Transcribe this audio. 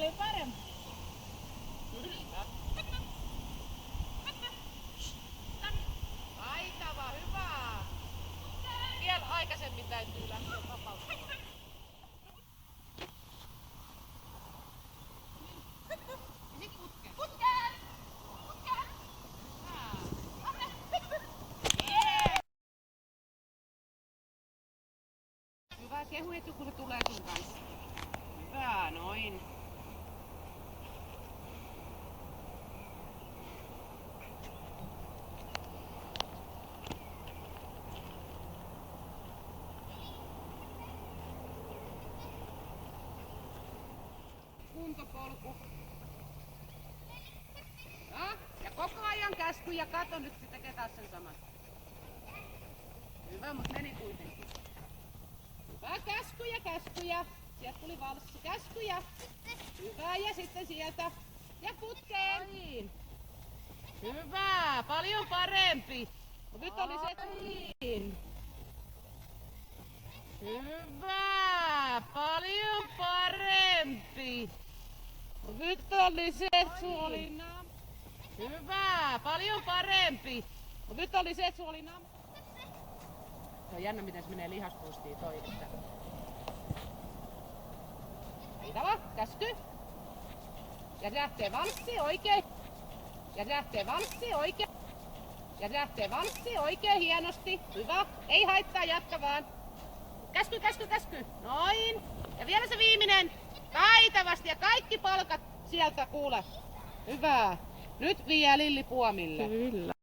paljon parempi. Kyllä. Taitava, hyvä. Vielä aikaisemmin täytyy lähteä vapauttamaan. Hyvä, kehu etu kun se tulee sun kanssa. Hyvä, noin. Kuntopolku. Ja koko ajan käsky ja kato nyt se tekee taas sen saman. Hyvä, mut meni kuitenkin. Hyvä, käskyjä, käskyjä. Sieltä tuli valssi. Käskyjä. Hyvä, ja sitten sieltä. Ja putkeen. Noin. Hyvä, paljon parempi. Nyt oli se niin. Hyvä, paljon parempi. Nyt oli seksuaalina. Hyvä, paljon parempi. Nyt oli seksuaalina. Se on jännä miten se menee lihaspuistiin toi. Taitava, käsky. Ja lähtee valssi oikein. Ja lähtee valssi oikein. Ja lähtee valssi oikein hienosti. Hyvä. Ei haittaa, jatka vaan. Käsky, käsky, käsky. Noin. Ja vielä se viimeinen. Taitavasti ja kaikki palkat sieltä kuule. Hyvä. Nyt vie Lilli puomille. Kyllä.